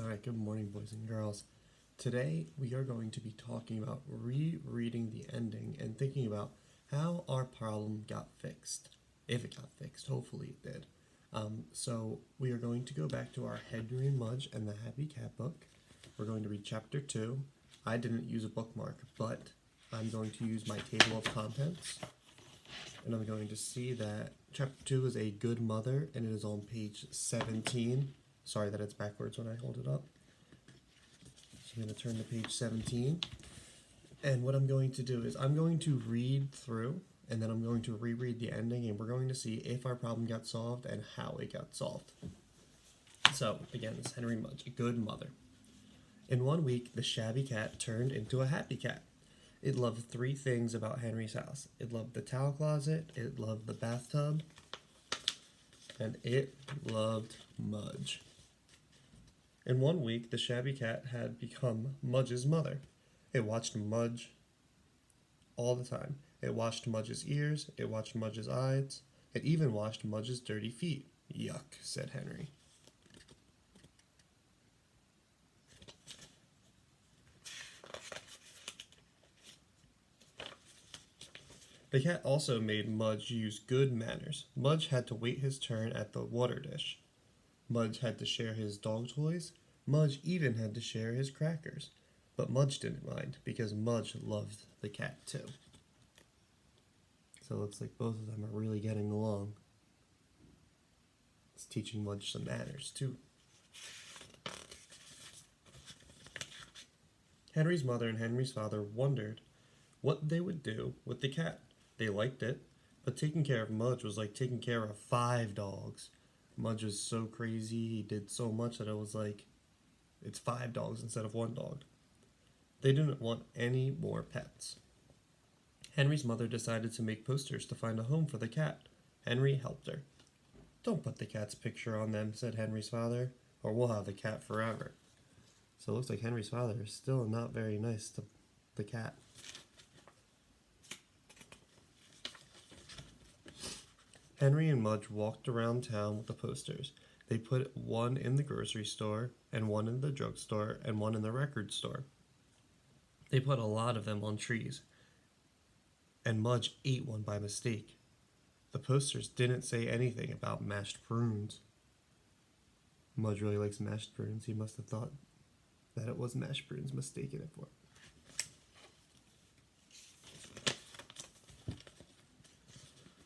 Alright, good morning, boys and girls. Today we are going to be talking about rereading the ending and thinking about how our problem got fixed. If it got fixed, hopefully it did. So we are going to go back to our Henry and Mudge and the Happy Cat book. We're going to read chapter 2. I didn't use a bookmark, but I'm going to use my table of contents. And I'm going to see that chapter 2 is A Good Mother, and it is on page 17. Sorry that it's backwards when I hold it up. So I'm going to turn to page 17. And what I'm going to do is I'm going to read through, and then I'm going to reread the ending, and we're going to see if our problem got solved and how it got solved. So, again, it's Henry Mudge, A Good Mother. In 1 week, the shabby cat turned into a happy cat. It loved 3 things about Henry's house. It loved the towel closet, it loved the bathtub, and it loved Mudge. In 1 week, the shabby cat had become Mudge's mother. It watched Mudge all the time. It washed Mudge's ears, it watched Mudge's eyes, it even washed Mudge's dirty feet. Yuck, said Henry. The cat also made Mudge use good manners. Mudge had to wait his turn at the water dish. Mudge had to share his dog toys. Mudge even had to share his crackers. But Mudge didn't mind, because Mudge loved the cat too. So it looks like both of them are really getting along. It's teaching Mudge some manners too. Henry's mother and Henry's father wondered what they would do with the cat. They liked it, but taking care of Mudge was like taking care of 5 dogs. Mudge was so crazy, he did so much that it was like, it's 5 dogs instead of 1 dog. They didn't want any more pets. Henry's mother decided to make posters to find a home for the cat. Henry helped her. Don't put the cat's picture on them, said Henry's father, or we'll have the cat forever. So it looks like Henry's father is still not very nice to the cat. Henry and Mudge walked around town with the posters. They put one in the grocery store, and one in the drugstore, and one in the record store. They put a lot of them on trees, and Mudge ate one by mistake. The posters didn't say anything about mashed prunes. Mudge really likes mashed prunes. He must have thought that it was mashed prunes, mistaken it for.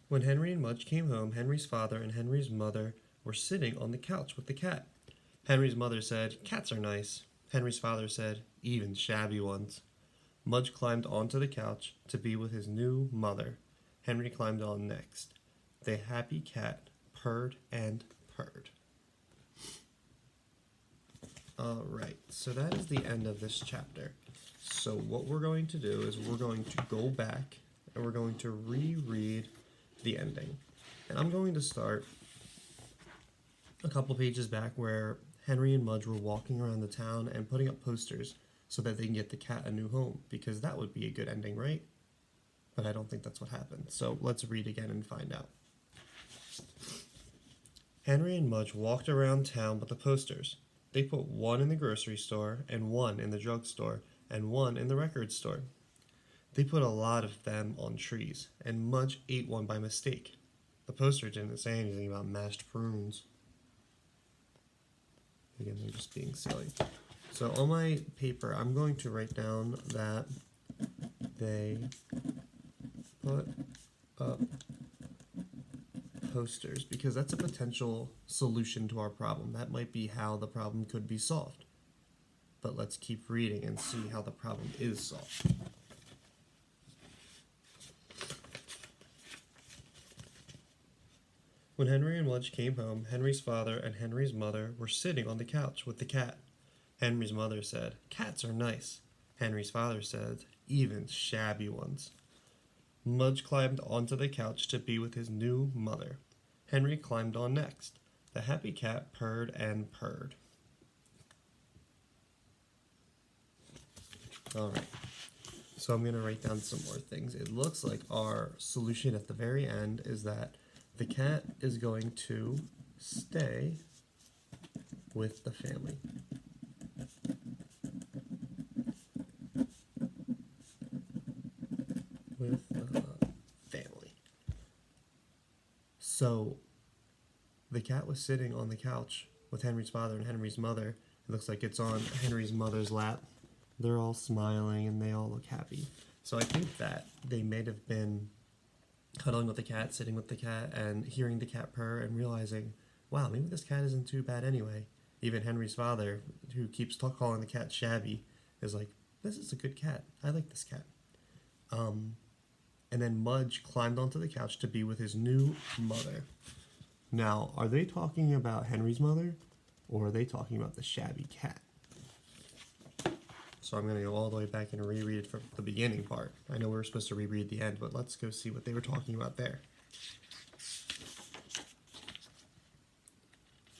When Henry and Mudge came home, Henry's father and Henry's mother were sitting on the couch with the cat. Henry's mother said, "Cats are nice." Henry's father said, "Even shabby ones." Mudge climbed onto the couch to be with his new mother. Henry climbed on next. The happy cat purred and purred. Alright, so that is the end of this chapter. So what we're going to do is we're going to go back and we're going to reread the ending. And I'm going to start a couple pages back where Henry and Mudge were walking around the town and putting up posters so that they can get the cat a new home, because that would be a good ending, right? But I don't think that's what happened. So let's read again and find out. Henry and Mudge walked around town with the posters. They put one in the grocery store, and one in the drugstore, and one in the record store. They put a lot of them on trees, and Mudge ate one by mistake. The poster didn't say anything about mashed prunes. Again, they're just being silly. So on my paper, I'm going to write down that they put up posters, because that's a potential solution to our problem. That might be how the problem could be solved. But let's keep reading and see how the problem is solved. When Henry and Mudge came home, Henry's father and Henry's mother were sitting on the couch with the cat. Henry's mother said, "Cats are nice." Henry's father said, "Even shabby ones." Mudge climbed onto the couch to be with his new mother. Henry climbed on next. The happy cat purred and purred. Alright, so I'm going to write down some more things. It looks like our solution at the very end is that the cat is going to stay with the family. cat was sitting on the couch with Henry's father and Henry's mother. It looks like it's on Henry's mother's lap. They're all smiling and they all look happy. So I think that they may have been cuddling with the cat, sitting with the cat, and hearing the cat purr and realizing, wow, maybe this cat isn't too bad anyway. Even Henry's father, who keeps calling the cat Shabby, is like, this is a good cat. I like this cat. And then Mudge climbed onto the couch to be with his new mother. Now, are they talking about Henry's mother, or are they talking about the Shabby cat? So I'm going to go all the way back and reread from the beginning part. I know we were supposed to reread the end, but let's go see what they were talking about there.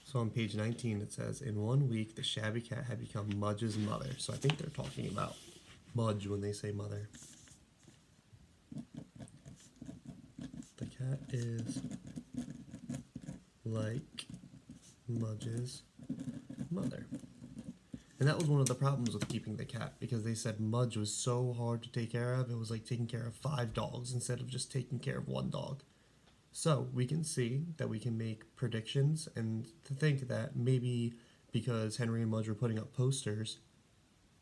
So on page 19 it says, in 1 week the Shabby cat had become Mudge's mother. So I think they're talking about Mudge when they say mother. The cat is like Mudge's mother. And that was one of the problems with keeping the cat, because they said Mudge was so hard to take care of. It was like taking care of 5 dogs instead of just taking care of 1 dog. So we can see that we can make predictions and to think that maybe because Henry and Mudge were putting up posters,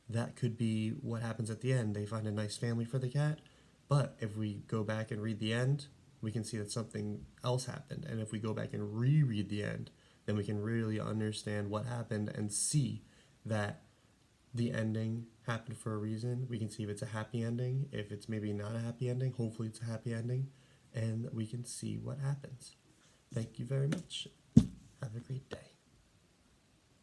that could be what happens at the end. They find a nice family for the cat. But if we go back and read the end, we can see that something else happened. And if we go back and reread the end, then we can really understand what happened and see that the ending happened for a reason. We can see if it's a happy ending, if it's maybe not a happy ending. Hopefully it's a happy ending, and we can see what happens. Thank you very much. Have a great day.